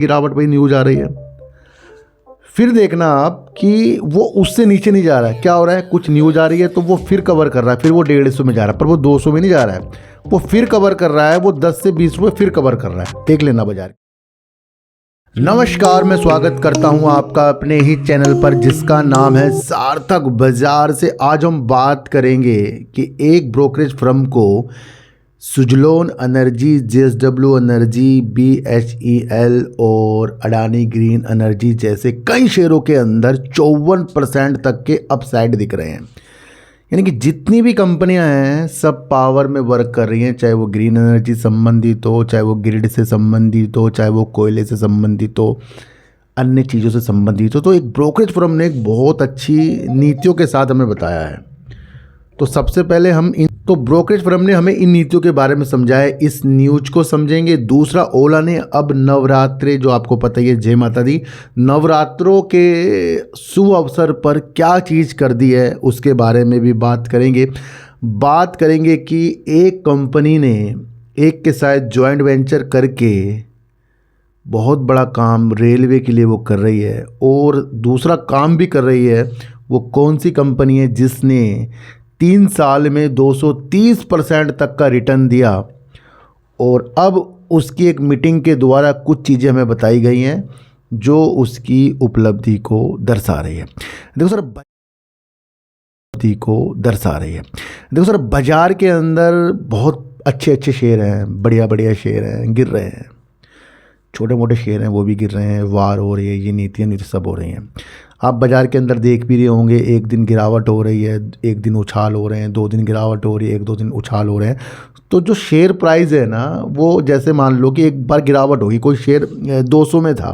गिरावट भाई न्यूज आ रही है। फिर देखना आप कि वो उससे नीचे नहीं जा रहा है। क्या हो रहा है, कुछ न्यूज आ रही है तो वो फिर कवर कर रहा है, फिर वो 150 में जा रहा है, पर वो 200 में नहीं जा रहा है, वो फिर कवर कर रहा है, वो 10 से 20 रुपये फिर कवर कर रहा है। देख लेना बाजार। नमस्कार, मैं स्वागत करता हूं आपका अपने ही चैनल पर जिसका नाम है सार्थक बाजार से। आज हम बात करेंगे कि एक ब्रोकरेज फर्म को Suzlon energy, JSW energy, BHEL और अडानी ग्रीन एनर्जी जैसे कई शेयरों के अंदर 54% तक के अपसाइड दिख रहे हैं। यानी कि जितनी भी कंपनियां हैं सब पावर में वर्क कर रही हैं, चाहे वो ग्रीन एनर्जी संबंधित हो, चाहे वो ग्रिड से संबंधित हो, चाहे वो कोयले से संबंधित हो, अन्य चीज़ों से संबंधित हो। तो एक ब्रोकरेज फर्म ने एक बहुत अच्छी नीतियों के साथ हमें बताया है। तो सबसे पहले ब्रोकरेज फर्म ने हमें इन नीतियों के बारे में समझाया, इस न्यूज को समझेंगे। दूसरा, ओला ने अब नवरात्रे, जो आपको पता ही है, जय माता दी, नवरात्रों के शुभ अवसर पर क्या चीज़ कर दी है उसके बारे में भी बात करेंगे। बात करेंगे कि एक कंपनी ने एक के साथ जॉइंट वेंचर करके बहुत बड़ा काम रेलवे के लिए वो कर रही है, और दूसरा काम भी कर रही है। वो कौन सी कंपनी है जिसने 3 साल में 230% तक का रिटर्न दिया, और अब उसकी एक मीटिंग के द्वारा कुछ चीज़ें हमें बताई गई हैं जो उसकी उपलब्धि को दर्शा रही है। देखो सर, देखो सर, बाजार के अंदर बहुत अच्छे अच्छे शेयर हैं, बढ़िया बढ़िया शेयर हैं, गिर रहे हैं। छोटे मोटे शेयर हैं वो भी गिर रहे हैं, वार हो रही है, ये नीतियाँ सब हो रही हैं। आप बाज़ार के अंदर देख भी रहे होंगे, एक दिन गिरावट हो रही है, एक दिन उछाल हो रहे हैं, 2 दिन गिरावट हो रही है, 1-2 दिन उछाल हो रहे हैं। तो जो शेयर प्राइस है ना, वो जैसे मान लो कि एक बार गिरावट होगी, कोई शेयर 200 में था,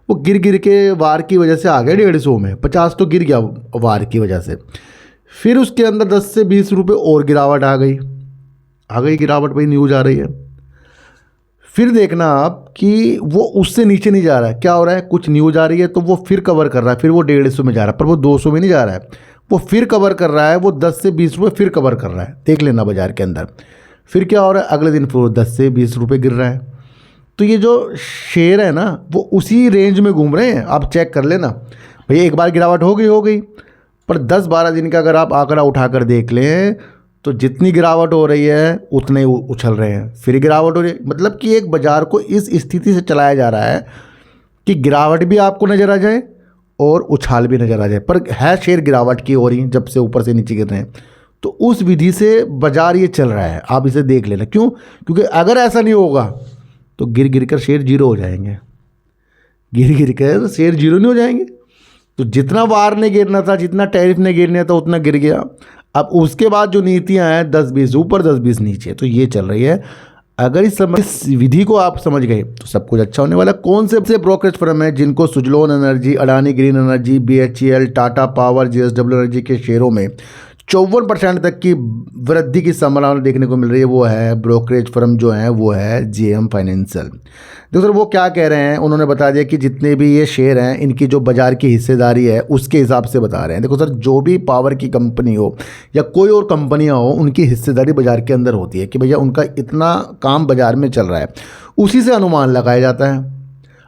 वो गिर गिर के वार की वजह से आ गया 150 में, 50 तो गिर गया वार की वजह से। फिर उसके अंदर 10 से 20 रुपये और गिरावट आ गई गिरावट भाई न्यूज आ रही है। फिर देखना आप कि वो उससे नीचे नहीं जा रहा है। क्या हो रहा है, कुछ न्यूज आ रही है तो वो फिर कवर कर रहा है, फिर वो 150 में जा रहा है, पर वो 200 में नहीं जा रहा है, वो फिर कवर कर रहा है, वो 10 से 20 रुपये फिर कवर कर रहा है। देख लेना बाजार के अंदर। फिर क्या हो रहा है, अगले दिन फिर 10 से 20 रुपये गिर रहा है। तो ये जो शेयर है ना, वो उसी रेंज में घूम रहे हैं। आप चेक कर लेना भैया, एक बार गिरावट हो गई, पर 10-12 दिन का अगर आप आंकड़ा उठा कर देख लें तो जितनी गिरावट हो रही है उतने उछल रहे हैं, फिर गिरावट हो रही है। मतलब कि एक बाज़ार को इस स्थिति से चलाया जा रहा है कि गिरावट भी आपको नज़र आ जाए और उछाल भी नज़र आ जाए, पर है शेयर गिरावट की हो रही है जब से ऊपर से नीचे गिर रहे हैं। तो उस विधि से बाज़ार ये चल रहा है, आप इसे देख लेना। क्यों? क्योंकि अगर ऐसा नहीं होगा तो गिर गिर कर शेयर जीरो हो जाएंगे, गिर गिर कर शेयर जीरो नहीं हो जाएंगे। तो जितना वार ने गिरना था, जितना टैरिफ ने गिरना था, उतना गिर गया। अब उसके बाद जो नीतियां हैं 10-20 ऊपर 10-20 नीचे, तो ये चल रही है। अगर इस विधि को आप समझ गए तो सब कुछ अच्छा होने वाला। कौन से ब्रोकरेज फर्म है जिनको Suzlon energy, Adani green energy, BHEL, Tata power, JSW energy के शेयरों में 54% तक की वृद्धि की संभावना देखने को मिल रही है? वो है ब्रोकरेज फर्म जो है वो है जेएम फाइनेंशियल। देखो सर, वो क्या कह रहे हैं, उन्होंने बता दिया कि जितने भी ये शेयर हैं इनकी जो बाज़ार की हिस्सेदारी है उसके हिसाब से बता रहे हैं। देखो सर, जो भी पावर की कंपनी हो या कोई और कंपनियां हो, उनकी हिस्सेदारी बाज़ार के अंदर होती है कि भैया उनका इतना काम बाज़ार में चल रहा है, उसी से अनुमान लगाया जाता है।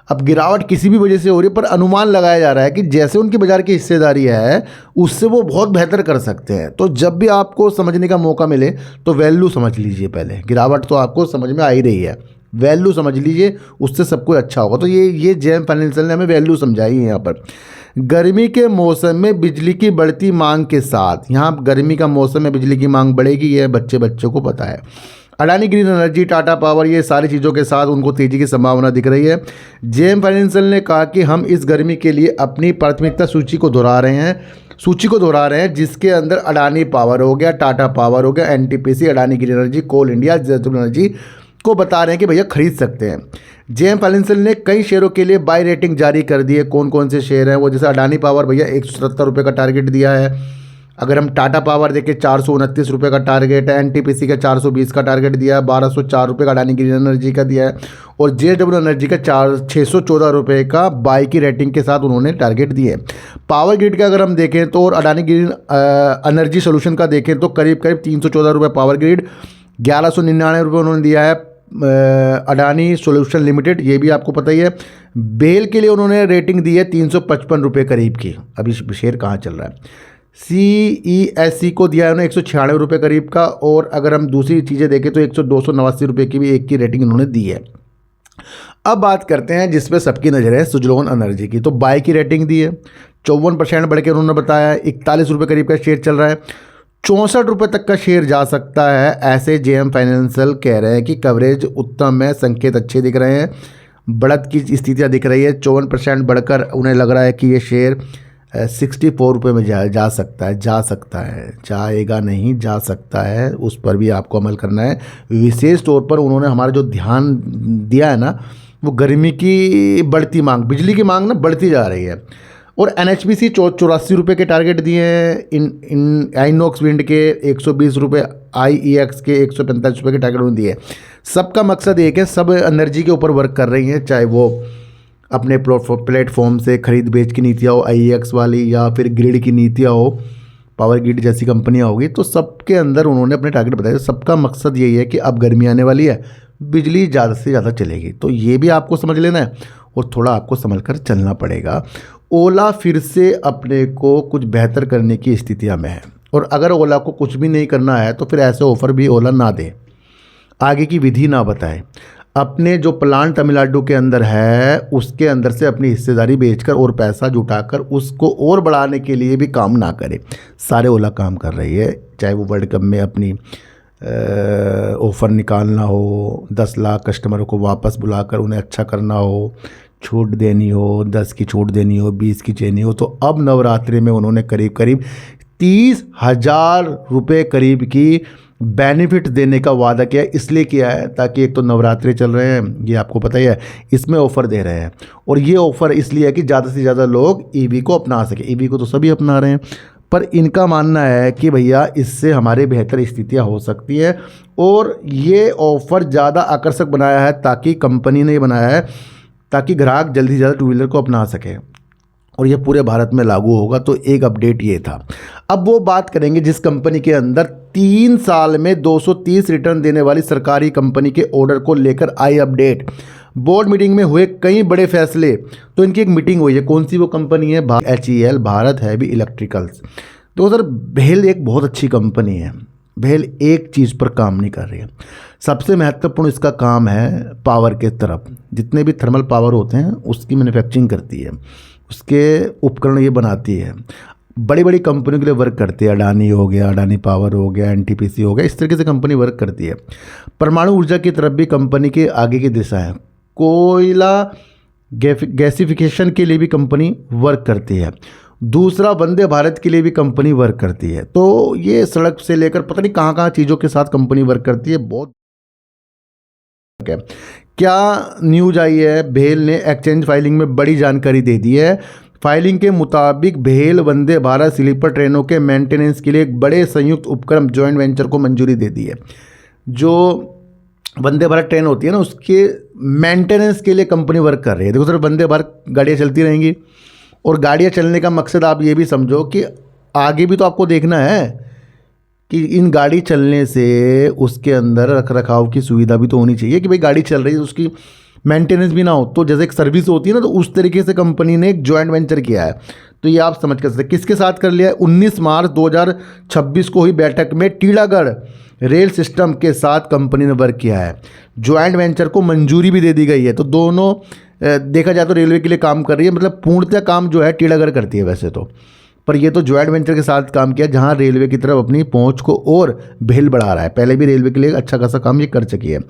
अब गिरावट किसी भी वजह से हो रही है, पर अनुमान लगाया जा रहा है कि जैसे उनकी बाज़ार की हिस्सेदारी है उससे वो बहुत बेहतर कर सकते हैं। तो जब भी आपको समझने का मौका मिले तो वैल्यू समझ लीजिए। पहले गिरावट तो आपको समझ में आ ही रही है, वैल्यू समझ लीजिए, उससे सब कुछ अच्छा होगा। तो ये जेएम फाइनेंशियल ने हमें वैल्यू समझाई है। यहाँ पर गर्मी के मौसम में बिजली की बढ़ती मांग के साथ, यहाँ गर्मी का मौसम में बिजली की मांग बढ़ेगी, ये बच्चों को पता है। Adani green energy, Tata power, ये सारी चीज़ों के साथ उनको तेज़ी की संभावना दिख रही है। जेएम फाइनेंशियल ने कहा कि हम इस गर्मी के लिए अपनी प्राथमिकता सूची को दोहरा रहे हैं, जिसके अंदर अडानी पावर हो गया, टाटा पावर हो गया, एनटीपीसी, अडानी ग्रीन एनर्जी, कोल इंडिया, जेएसडब्ल्यू एनर्जी को बता रहे हैं कि भैया खरीद सकते हैं। जेएम फाइनेंशियल ने कई शेयरों के लिए बाय रेटिंग जारी कर दी है। कौन कौन से शेयर हैं वो? जैसे अडानी पावर भैया 177 रुपये का टारगेट दिया है। अगर हम टाटा पावर देखें 429 रुपये का टारगेट है। एनटीपीसी का 420 का टारगेट दिया है। 1204 रुपये का अडानी ग्रीन एनर्जी का दिया है, और जेएसडब्ल्यू एनर्जी का 614 रुपये का बाई की रेटिंग के साथ उन्होंने टारगेट दिए। पावर ग्रिड का अगर हम देखें तो, और अडानी ग्रीन एनर्जी सोल्यूशन का देखें तो करीब 314 रुपये पावर ग्रिड, 1199 रुपये उन्होंने दिया है अडानी सॉल्यूशन लिमिटेड, ये भी आपको पता ही है। बेल के लिए उन्होंने रेटिंग दी है 355 रुपये करीब की। अभी शेयर कहाँ चल रहा है। CESC को दिया है उन्होंने 196 रुपये करीब का। और अगर हम दूसरी चीज़ें देखें तो 289 रुपये की भी एक की रेटिंग उन्होंने दी है। अब बात करते हैं जिस पे सबकी नज़र है, सुजलोन एनर्जी की। तो बाय की रेटिंग दी है, 54% बढ़ के उन्होंने बताया, 41 रुपये करीब का शेयर चल रहा है। 64 रुपये तक का शेयर जा सकता है, ऐसे JM फाइनेंशियल कह रहे हैं कि कवरेज उत्तम है, संकेत अच्छे दिख रहे हैं, बढ़त की स्थितियाँ दिख रही है। 54% बढ़कर उन्हें लग रहा है कि ये शेयर 64 रुपये में जा सकता है, जाएगा नहीं, जा सकता है। उस पर भी आपको अमल करना है। विशेष तौर पर उन्होंने हमारा जो ध्यान दिया है ना, वो गर्मी की बढ़ती मांग, बिजली की मांग ना बढ़ती जा रही है। और NHPC 84 रुपये के टारगेट दिए हैं, इन आइनॉक्स विंड के 120 रुपये, IEX के 145 रुपये के टारगेट उन्होंने दिए। सबका मकसद एक है, सब एनर्जी के ऊपर वर्क कर रही हैं, चाहे वो अपने प्लेटफॉर्म से खरीद बेच की नीतियाँ हो, IEX वाली, या फिर ग्रिड की नीतियाँ हो, पावर ग्रिड जैसी कंपनियाँ होगी। तो सबके अंदर उन्होंने अपने टारगेट बताए। सबका मकसद यही है कि अब गर्मी आने वाली है, बिजली ज़्यादा से ज़्यादा चलेगी। तो ये भी आपको समझ लेना है और थोड़ा आपको संभल कर चलना पड़ेगा। ओला फिर से अपने को कुछ बेहतर करने की स्थितियाँ में है, और अगर ओला को कुछ भी नहीं करना है तो फिर ऐसे ऑफ़र भी ओला ना दे, आगे की विधि ना बताए। अपने जो प्लांट तमिलनाडु के अंदर है उसके अंदर से अपनी हिस्सेदारी बेचकर और पैसा जुटाकर उसको और बढ़ाने के लिए भी काम ना करे। सारे ओला काम कर रही है, चाहे वो वर्ल्ड कप में अपनी ऑफ़र निकालना हो, 10 लाख कस्टमरों को वापस बुलाकर उन्हें अच्छा करना हो, छूट देनी हो, 10 की छूट देनी हो, 20 की देनी हो। तो अब नवरात्रि में उन्होंने करीब करीब 30,000 रुपये करीब की बेनिफिट देने का वादा किया। इसलिए किया है ताकि एक तो नवरात्रि चल रहे हैं, ये आपको पता ही है, इसमें ऑफ़र दे रहे हैं। और ये ऑफ़र इसलिए है कि ज़्यादा से ज़्यादा लोग EV को अपना सके। EV को तो सभी अपना रहे हैं, पर इनका मानना है कि भैया इससे हमारे बेहतर स्थितियाँ हो सकती है। और ये ऑफ़र ज़्यादा आकर्षक बनाया है, ताकि कंपनी ने बनाया है ताकि ग्राहक जल्दी से ज़्यादा टू व्हीलर को अपना सके, और ये पूरे भारत में लागू होगा। तो एक अपडेट ये था। अब वो बात करेंगे जिस कंपनी के अंदर 3 साल में 230 रिटर्न देने वाली सरकारी कंपनी के ऑर्डर को लेकर आई अपडेट। बोर्ड मीटिंग में हुए कई बड़े फैसले। तो इनकी एक मीटिंग हुई है, कौन सी वो कंपनी है, HEL, भारत हैवी इलेक्ट्रिकल्स। तो सर भेल एक बहुत अच्छी कंपनी है। भेल एक चीज़ पर काम नहीं कर रही है, सबसे महत्वपूर्ण इसका काम है पावर के तरफ। जितने भी थर्मल पावर होते हैं उसकी मैन्युफैक्चरिंग करती है, उसके उपकरण ये बनाती है, बड़ी बड़ी कंपनियों के लिए वर्क करती है। अडानी हो गया, अडानी पावर हो गया, NTPC हो गया, इस तरीके से कंपनी वर्क करती है। परमाणु ऊर्जा की तरफ भी कंपनी के आगे की दिशा है। कोयला गैसिफिकेशन के लिए भी कंपनी वर्क करती है। दूसरा, वंदे भारत के लिए भी कंपनी वर्क करती है। तो ये सड़क से लेकर पता नहीं कहाँ कहाँ चीज़ों के साथ कंपनी वर्क करती है। बहुत क्या न्यूज आई है, भेल ने एक्सचेंज फाइलिंग में बड़ी जानकारी दे दी है। फाइलिंग के मुताबिक भेल वंदे भारत स्लीपर ट्रेनों के मेंटेनेंस के लिए एक बड़े संयुक्त उपक्रम जॉइंट वेंचर को मंजूरी दे दी है। जो वंदे भारत ट्रेन होती है ना, उसके मेंटेनेंस के लिए कंपनी वर्क कर रही है। देखो सर, वंदे भारत गाड़ियाँ चलती रहेंगी, और गाड़ियाँ चलने का मकसद आप ये भी समझो कि आगे भी तो आपको देखना है कि इन गाड़ी चलने से उसके अंदर रख रखाव की सुविधा भी तो होनी चाहिए, कि भाई गाड़ी चल रही है उसकी मेंटेनेंस भी ना हो। तो जैसे एक सर्विस होती है ना, तो उस तरीके से कंपनी ने एक जॉइंट वेंचर किया है। तो ये आप समझ कर सकते, किसके साथ कर लिया है। 19 मार्च 2026 को हुई बैठक में टीलागढ़ रेल सिस्टम के साथ कंपनी ने वर्क किया है। जॉइंट वेंचर को मंजूरी भी दे दी गई है। तो दोनों देखा जाए तो रेलवे के लिए काम कर रही है, मतलब पूर्णतः काम जो है टीलागढ़ करती है वैसे तो, पर ये तो जॉइंट वेंचर के साथ काम किया, जहां रेलवे की तरफ अपनी पहुंच को और भेल बढ़ा रहा है। पहले भी रेलवे के लिए अच्छा खासा काम ये कर चुकी है।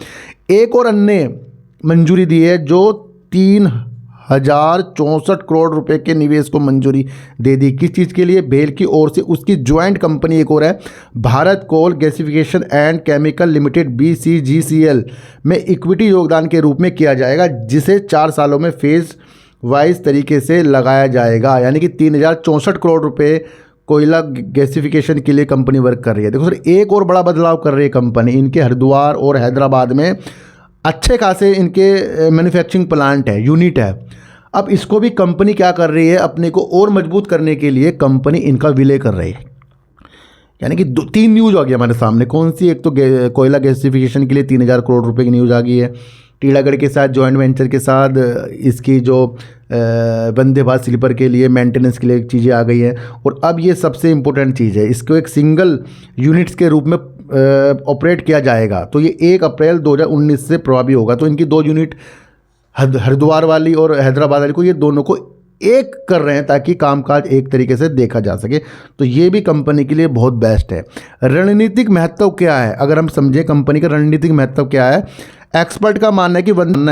एक और अन्य मंजूरी दी है, जो 3064 करोड़ रुपए के निवेश को मंजूरी दे दी। किस चीज़ के लिए, भेल की ओर से। उसकी ज्वाइंट कंपनी एक और है, Bharat coal gasification and chemical limited BCGCL में इक्विटी योगदान के रूप में किया जाएगा, जिसे 4 सालों में फेज वाइज तरीके से लगाया जाएगा। यानी कि 3064 करोड़ रुपए कोयला गैसिफिकेशन के लिए कंपनी वर्क कर रही है। देखो सर, एक और बड़ा बदलाव कर रही है कंपनी। इनके हरिद्वार और हैदराबाद में अच्छे खासे इनके मैन्युफैक्चरिंग प्लांट है, यूनिट है। अब इसको भी कंपनी क्या कर रही है, अपने को और मजबूत करने के लिए कंपनी इनका विलय कर रही है। यानी कि 3 न्यूज़ आ गई हमारे सामने। कौन सी? एक तो कोयला गैसिफिकेशन के लिए 3,000 करोड़ रुपए की न्यूज़ आ गई है, टीलागढ़ के साथ जॉइंट वेंचर के साथ इसकी जो वंदे भारत स्लीपर के लिए मेंटेनेंस के लिए चीज़ें आ गई हैं। और अब ये सबसे इम्पोर्टेंट चीज़ है, इसको एक सिंगल यूनिट्स के रूप में ऑपरेट किया जाएगा। तो ये 1 अप्रैल 2019 से प्रभावी होगा। तो इनकी 2 यूनिट हरिद्वार वाली और हैदराबाद वाली को, ये दोनों को एक कर रहे हैं ताकि कामकाज एक तरीके से देखा जा सके। तो ये भी कंपनी के लिए बहुत बेस्ट है। रणनीतिक महत्व क्या है? अगर हम समझें कंपनी का रणनीतिक महत्व क्या है, एक्सपर्ट का मानना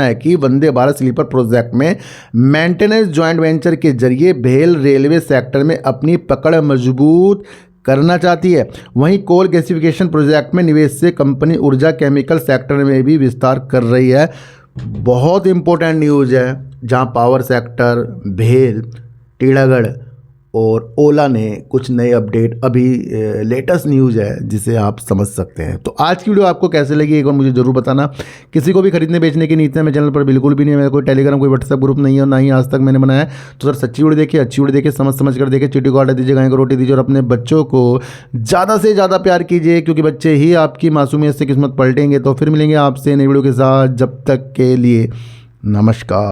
है कि वंदे भारत स्लीपर प्रोजेक्ट में मेंटेनेंस जॉइंट वेंचर के जरिए भेल रेलवे सेक्टर में अपनी पकड़ मजबूत करना चाहती है। वहीं कोल गैसिफिकेशन प्रोजेक्ट में निवेश से कंपनी ऊर्जा केमिकल सेक्टर में भी विस्तार कर रही है। बहुत इंपॉर्टेंट न्यूज़ है, जहां पावर सेक्टर, भेल, टीलागढ़ और ओला ने कुछ नए अपडेट, अभी लेटेस्ट न्यूज़ है जिसे आप समझ सकते हैं। तो आज की वीडियो आपको कैसे लगी एक बार मुझे ज़रूर बताना। किसी को भी खरीदने बेचने की नीति है मेरे चैनल पर बिल्कुल भी नहीं है। मेरा कोई टेलीग्राम, कोई व्हाट्सएप ग्रुप नहीं है और ना ही आज तक मैंने बनाया है। तो सर सच्ची वीडियो देखिए, अच्छी वीडियो देखिए, समझ कर देखिए, चीटी को आटा दीजिए, गाय को रोटी दीजिए और अपने बच्चों को ज़्यादा से ज़्यादा प्यार कीजिए, क्योंकि बच्चे ही आपकी मासूमियत से किस्मत पलटेंगे। तो फिर मिलेंगे आपसे नई वीडियो के साथ, जब तक के लिए नमस्कार।